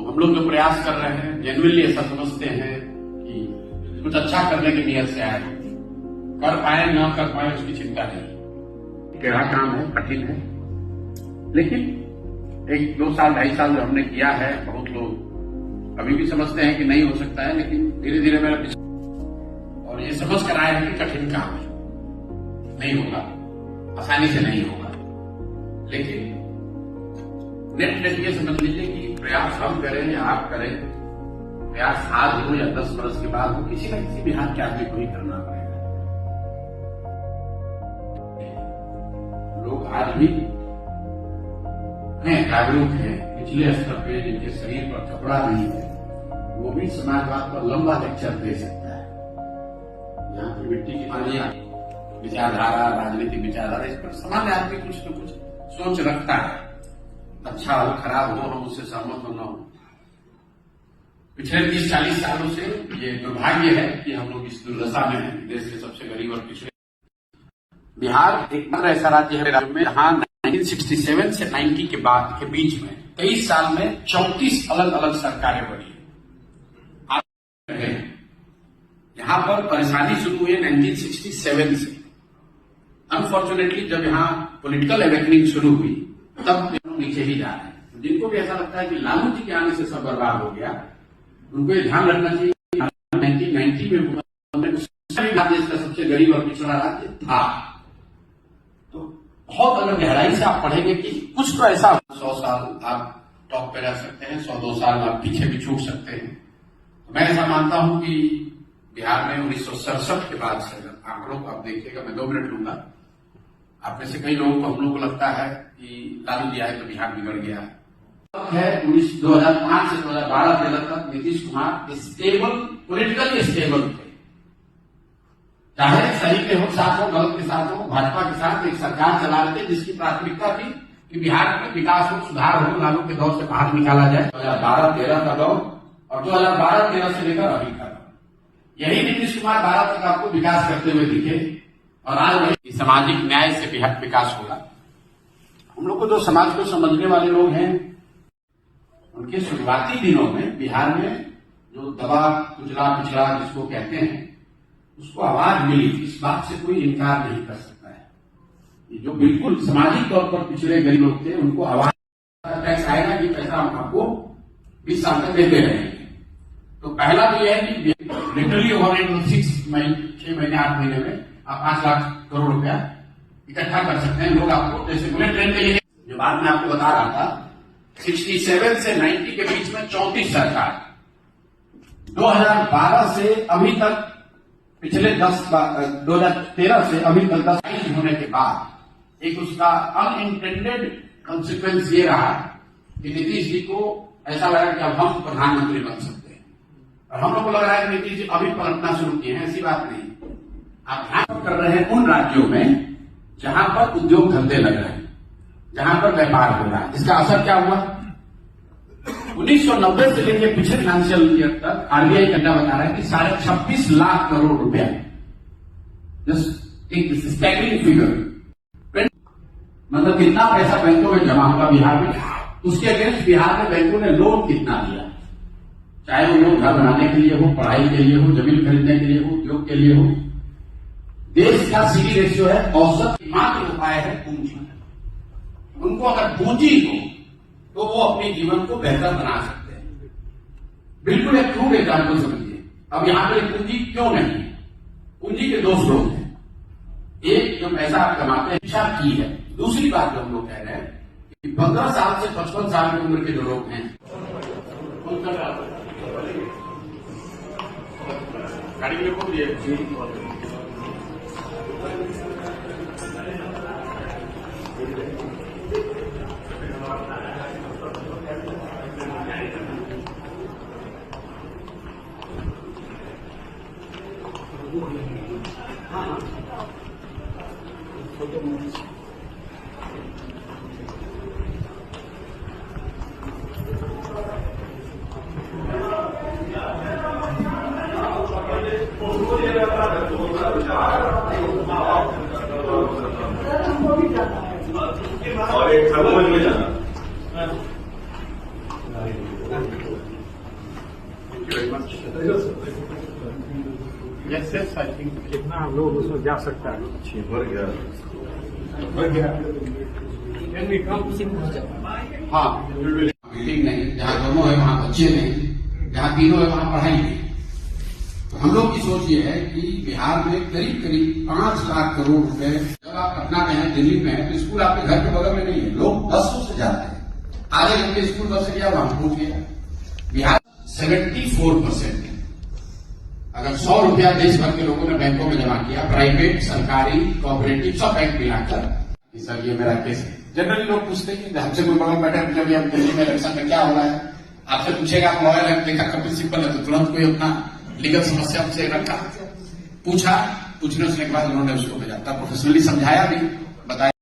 हम लोग जो प्रयास कर रहे हैं जेन्युइनली ऐसा समझते हैं कि कुछ अच्छा करने की नियत से आए, कर पाए न कर पाए उसकी चिंता नहीं। टेढ़ा काम है, कठिन है, लेकिन 1, 2 साल 2.5 साल जो हमने किया है, बहुत लोग अभी भी समझते हैं कि नहीं हो सकता है, लेकिन धीरे धीरे मेरा और ये समझ कर आया है कि कठिन काम है, नहीं होगा, आसानी से नहीं होगा, लेकिन नेट ये समझ लीजिए कि प्रयास हम करें या आप करें, प्रयास आज हो या 10 वर्ष के बाद हो, किसी न किसी बिहार के आदमी को ही करना पड़ेगा। लोग आज भी जागरूक हैं, निचले स्तर पे जिनके शरीर पर कपड़ा नहीं है, वो भी समाजवाद पर लंबा लेक्चर दे सकता है। यहाँ पर मिट्टी की पानियां, विचारधारा, राजनीतिक विचारधारा, इस पर सामान्य आदमी कुछ न कुछ सोच रखता है। अच्छा हो खराब हो, हम उससे सहमत हो न हो। पिछले 30-40 सालों से ये दुर्भाग्य है कि हम लोग इस दुर्दशा में हैं। देश के सबसे गरीब और पिछड़े बिहार एकमात्र ऐसा राज्य है में जहां 1967 से 90 के बाद के बीच में 23 साल में 34 अलग अलग सरकारें बनी। यहां पर परेशानी शुरू हुई 1967 से। अनफॉर्चुनेटली जब यहाँ पॉलिटिकल अवेकनिंग शुरू हुई तब नीचे ही जा रहे हैं। जिनको भी ऐसा लगता है कि लालू जी के आने से सब बर्बाद हो गया, उनको ये ध्यान रखना चाहिए 1990 में देश का सबसे गरीब और पिछड़ा राज्य था। तो बहुत अगर गहराई से आप पढ़ेंगे कि कुछ तो ऐसा 100 साल आप टॉप पे रह सकते हैं, 100-2 साल आप पीछे भी छूट सकते हैं। तो मैं ऐसा मानता हूं कि बिहार में 1967 के बाद से आंकड़ों को आप देखिएगा, मैं 2 मिनट लूंगा। आप में से कई लोगों को, हम लोग को लगता है कि लालू जी आए तो बिहार बिगड़ गया है। 2005 से 2012-13 तक Nitish Kumar stable, politically stable थे। चाहे सही के हो साथ हो, गलत के साथ हो, भाजपा के साथ एक सरकार चला रहे थे जिसकी प्राथमिकता थी कि बिहार में विकास हो, सुधार हो, लालू के दौर से बाहर निकाला जाए। 2012-13 का दौर और 2012-13 से लेकर अभी का दौर, यही नीतीश कुमार 12 तक आपको विकास करते हुए दिखे। और आज वही सामाजिक न्याय से विकास होगा। हम लोग को जो समाज को समझने वाले लोग हैं, उनके शुरुआती दिनों में बिहार में जो दबा कुचला पिछड़ा जिसको कहते हैं, उसको आवाज मिली थी। इस बात से कोई इनकार नहीं कर सकता है। जो बिल्कुल सामाजिक तौर पर पिछड़े गरीब लोग थे, उनको आवाज टैक्स आएगा कि पैसा हम आपको 20 साल तक देते रहेंगे। तो पहला तो यह है कि लिटरली ओवर 6 महीने 8 महीने में आप 5 लाख करोड़ रुपया इकट्ठा कर सकते हैं। लोग आपको जैसे बुलेट ट्रेन के लिए, जो बात मैं आपको बता रहा था, 67 से 90 के बीच में 34 सरकार, 2012 से अभी तक, पिछले 2013 से अभी तक 10 होने के बाद एक उसका अनइंटेंडेड कॉन्सिक्वेंस ये रहा कि नीतीश जी को ऐसा लगा कि अब हम प्रधानमंत्री बन सकते हैं। और हम लोग को लग रहा है कि नीतीश जी अभी पलटना शुरू किए हैं। ऐसी बात नहीं। आप ध्यान कर रहे हैं उन राज्यों में जहां पर उद्योग धंधे लग रहे हैं, जहां पर व्यापार हो रहा है। इसका असर क्या हुआ? 1990 से लेकर पिछले फाइनेंशियल ईयर तक आरबीआई का बता रहा है कि 26.5 लाख करोड़ रुपया, जस्ट एक स्टैगरिंग फिगर, मतलब कितना पैसा बैंकों में जमा हुआ बिहार में। उसके अगेंस्ट बिहार में बैंकों ने लोन कितना दिया, चाहे वो लोग घर बनाने के लिए हो, पढ़ाई के लिए हो, जमीन खरीदने के लिए हो, उद्योग के लिए हो। देश का सीडी रेशियो है औसत, मात्र उपाय है पूंजी। उनको अगर पूंजी हो तो वो अपने जीवन को बेहतर बना सकते हैं। बिल्कुल एक क्रूड एग्जाम्पल समझिए। अब यहां पर पूंजी क्यों नहीं है? पूंजी के 2 स्रोत हैं। एक, जो पैसा आप कमाते हैं, शिक्षा की है। दूसरी बात जो हम लोग कह रहे हैं कि 15 साल से 55 साल की उम्र के जो लोग हैं, गाड़ी में खोल दिए, और एक खरगोश में जाना। Yes, yes, I think कितना लोग उसमें जा सकता है? भर गया। हाँ, बिल्डिंग नहीं, जहाँ दोनों है वहाँ बच्चे नहीं, जहाँ तीनों है वहाँ पढ़ाई नहीं। तो हम लोग की सोच ये है कि बिहार में करीब करीब 5 लाख करोड़ रुपए, जब आप पटना में हैं, दिल्ली में हैं, तो स्कूल आपके घर के बगल में नहीं है, लोग बसों से जाते हैं। आधे घंटे स्कूल बस से गया, वहां पहुंच गया। बिहार 74%, अगर 100 रुपया देश भर के लोगों ने बैंकों में जमा किया, प्राइवेट, सरकारी, कोऑपरेटिव, सब बैंक मिलाकर, सर ये मेरा केस है। जनरली लोग पूछते हैं कि हमसे कोई बगल बैठा है, जब हम दिल्ली में इलेक्शन में क्या हो रहा है, आपसे पूछेगा, आप लॉयर है, देखा कपिल सिब्बल है, तो तुरंत कोई अपना लीगल समस्या हमसे रखा, पूछने के बाद उन्होंने उसको भेजा, प्रोफेशनली समझाया भी, बताया।